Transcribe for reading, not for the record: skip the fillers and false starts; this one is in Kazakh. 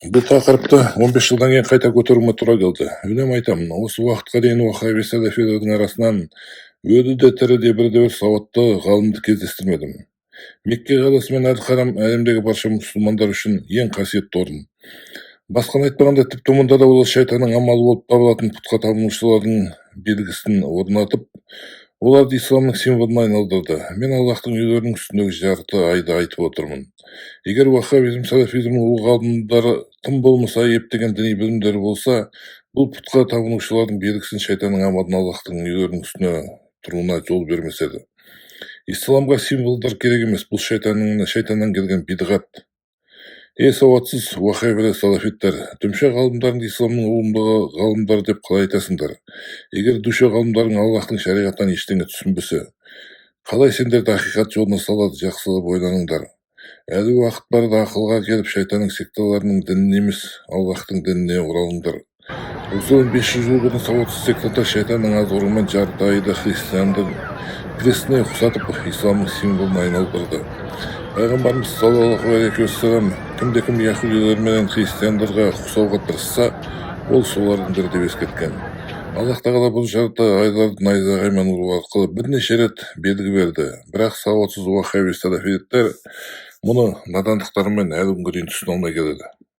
Бұл тақырыпты 15 жылдан кейін қайта көтеруіме тура келді. Үнемі айтамын, осы уақытқа дейін уаххаби салафилердің арасынан өлі де тірі де бірде бір сауатты ғалымды кездестірмедім. Мекке қаласы мен Әл-Харам әлемдегі барша мұсылмандар үшін ең қасиетті орын. Басқаны айтпағанда, тіпті мұнда да ол шайтанның амалы болып табылатын пұтқа табынушылардың белгісін орнатып, оларды исламның символына айналдырды. Мен Аллахтың үйлерінің үстіндегі жарты айды айтып отырмын. Егер уаххабизм, салафизмнің ұлы ғалымдары тым болмаса ептеген діни білімдері болса, бұл пұтқа табынушылардың белгісін шайтанның амалын Аллахтың үйлерінің үстіне тұруына жол бермес еді. Исламға символдар керек емес, бұл шайтаннан келген бидғат. Сауатсыз уаххабилер, салафиттер, дүмше ғалымдарын исламның ұлымдағы ғалымдары деп қалай айтасыңдар? Егер дүмше ғалымдарың Аллахтың шариғаттан ештеңе түсінбесе, қалай сендерді ақиқат жолына салады? Жақсылап ойланыңдар. Әлі уақыт бар да ақылға келіп шайтанның секталарының дініне емес, Аллахтың дініне оралыңдар. Осыдан 500 жыл бұрын сауатсыз сектанттар шайтанның азғыруымен жарты айды христиандың крестіне ұқсатып, исламның символына айналдырды. Пайғамбарымыз саллаллаху алейхи уассалам кімде-кім яһудилер менен христиандарға ұқсауға тырысса, ол солардың бірі деп ескерткен. Аллах тағала бұл жарты айларды найзағаймен ұру арқылы бірнеше рет белгі берді. Бірақ сауатсыз уаххаби салафиттер мұны надандықтарымен әлі күнге дейін түсіне алмай келеді.